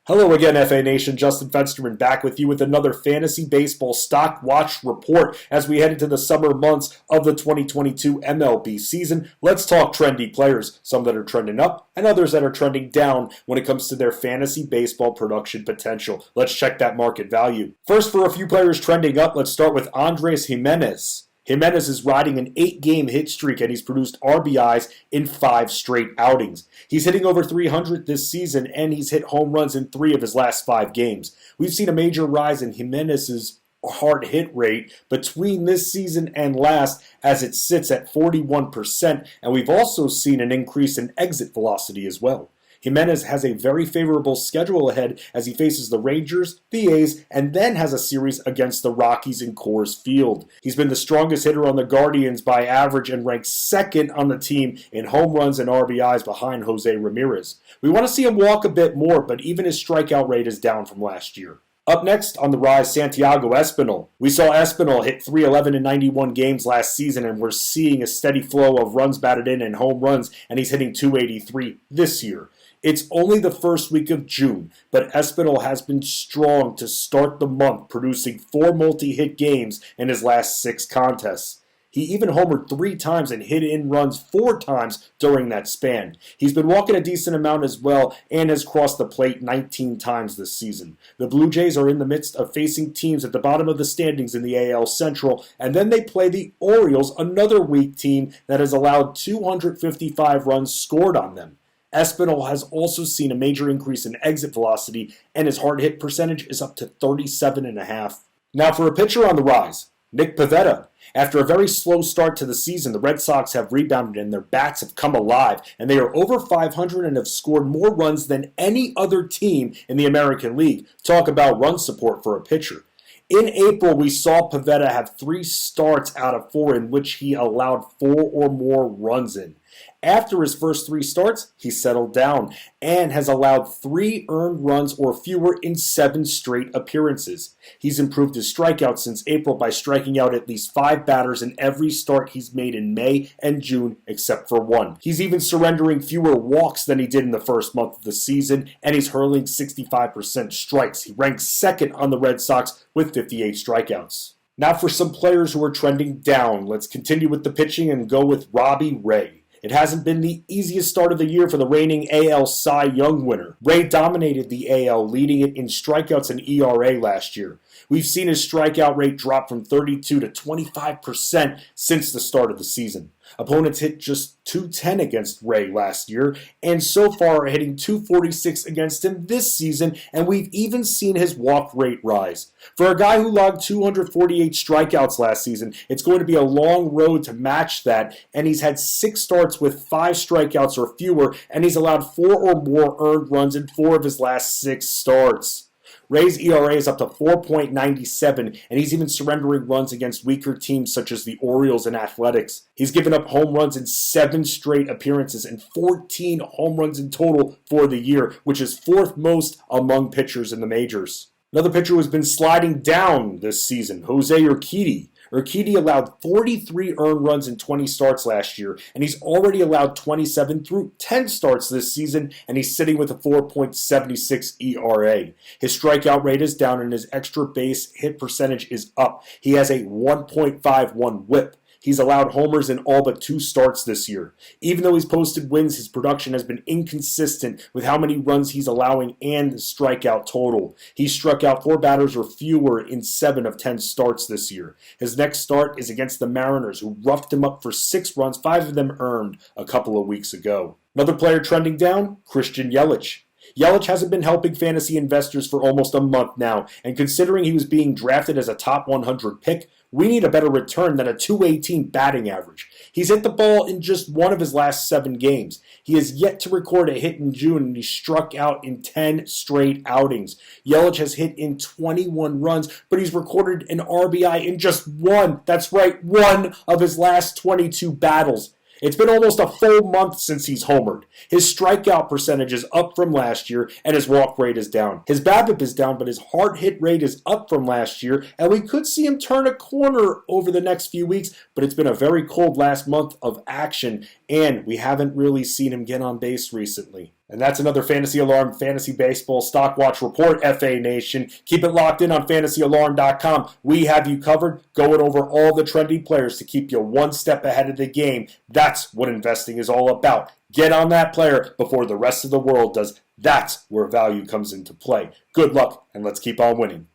Hello again, FA Nation. Justin Fensterman back with you with another Fantasy Baseball Stock Watch report as we head into the summer months of the 2022 MLB season. Let's talk trendy players, some that are trending up and others that are trending down when it comes to their fantasy baseball production potential. Let's check that market value. First, for a few players trending up, let's start with Gimenez. Gimenez is riding an 8-game hit streak, and he's produced RBIs in 5 straight outings. He's hitting over 300 this season, and he's hit home runs in 3 of his last 5 games. We've seen a major rise in Gimenez's hard hit rate between this season and last, as it sits at 41%, and we've also seen an increase in exit velocity as well. Gimenez has a very favorable schedule ahead as he faces the Rangers, the A's, and then has a series against the Rockies in Coors Field. He's been the strongest hitter on the Guardians by average and ranks second on the team in home runs and RBIs behind Jose Ramirez. We want to see him walk a bit more, but even his strikeout rate is down from last year. Up next on the rise, Santiago Espinal. We saw Espinal hit .311 in 91 games last season, and we're seeing a steady flow of runs batted in and home runs, and he's hitting .283 this year. It's only the first week of June, but Espinal has been strong to start the month, producing 4 multi-hit games in his last 6 contests. He even homered 3 times and hit in runs 4 times during that span. He's been walking a decent amount as well and has crossed the plate 19 times this season. The Blue Jays are in the midst of facing teams at the bottom of the standings in the AL Central, and then they play the Orioles, another weak team that has allowed 255 runs scored on them. Espinal has also seen a major increase in exit velocity, and his hard hit percentage is up to 37.5. Now for a pitcher on the rise, Pivetta. After a very slow start to the season, the Red Sox have rebounded and their bats have come alive, and they are over 500 and have scored more runs than any other team in the American League. Talk about run support for a pitcher. In April, we saw Pivetta have 3 starts out of 4 in which he allowed 4 or more runs in. After his first 3 starts, he settled down and has allowed 3 earned runs or fewer in 7 straight appearances. He's improved his strikeout since April by striking out at least 5 batters in every start he's made in May and June except for 1. He's even surrendering fewer walks than he did in the first month of the season, and he's hurling 65% strikes. He ranks second on the Red Sox with 58 strikeouts. Now for some players who are trending down. Let's continue with the pitching and go with Robbie Ray. It hasn't been the easiest start of the year for the reigning AL Cy Young winner. Ray dominated the AL, leading it in strikeouts and ERA last year. We've seen his strikeout rate drop from 32 to 25% since the start of the season. Opponents hit just .210 against Ray last year, and so far are hitting .246 against him this season, and we've even seen his walk rate rise. For a guy who logged 248 strikeouts last season, it's going to be a long road to match that, and he's had 6 starts with 5 strikeouts or fewer, and he's allowed 4 or more earned runs in 4 of his last 6 starts. Ray's ERA is up to 4.97, and he's even surrendering runs against weaker teams such as the Orioles and Athletics. He's given up home runs in 7 straight appearances and 14 home runs in total for the year, which is 4th most among pitchers in the majors. Another pitcher who has been sliding down this season, Jose Urquidy. Urquidy allowed 43 earned runs in 20 starts last year, and he's already allowed 27 through 10 starts this season, and he's sitting with a 4.76 ERA. His strikeout rate is down, and his extra base hit percentage is up. He has a 1.51 whip. He's allowed homers in all but 2 starts this year. Even though he's posted wins, his production has been inconsistent with how many runs he's allowing and the strikeout total. He struck out 4 batters or fewer in 7 of 10 starts this year. His next start is against the Mariners, who roughed him up for 6 runs, 5 of them earned a couple of weeks ago. Another player trending down, Yelich. Yelich hasn't been helping fantasy investors for almost a month now, and considering he was being drafted as a top 100 pick, we need a better return than a .218 batting average. He's hit the ball in just 1 of his last 7 games. He has yet to record a hit in June, and he struck out in 10 straight outings. Yelich has hit in 21 runs, but he's recorded an RBI in just 1. That's right, 1 of his last 22 battles. It's been almost a full month since he's homered. His strikeout percentage is up from last year, and his walk rate is down. His BABIP is down, but his hard hit rate is up from last year, and we could see him turn a corner over the next few weeks, but it's been a very cold last month of action, and we haven't really seen him get on base recently. And that's another Fantasy Alarm Fantasy Baseball Stock Watch Report, FA Nation. Keep it locked in on FantasyAlarm.com. We have you covered, going over all the trendy players to keep you one step ahead of the game. That's what investing is all about. Get on that player before the rest of the world does. That's where value comes into play. Good luck, and let's keep on winning.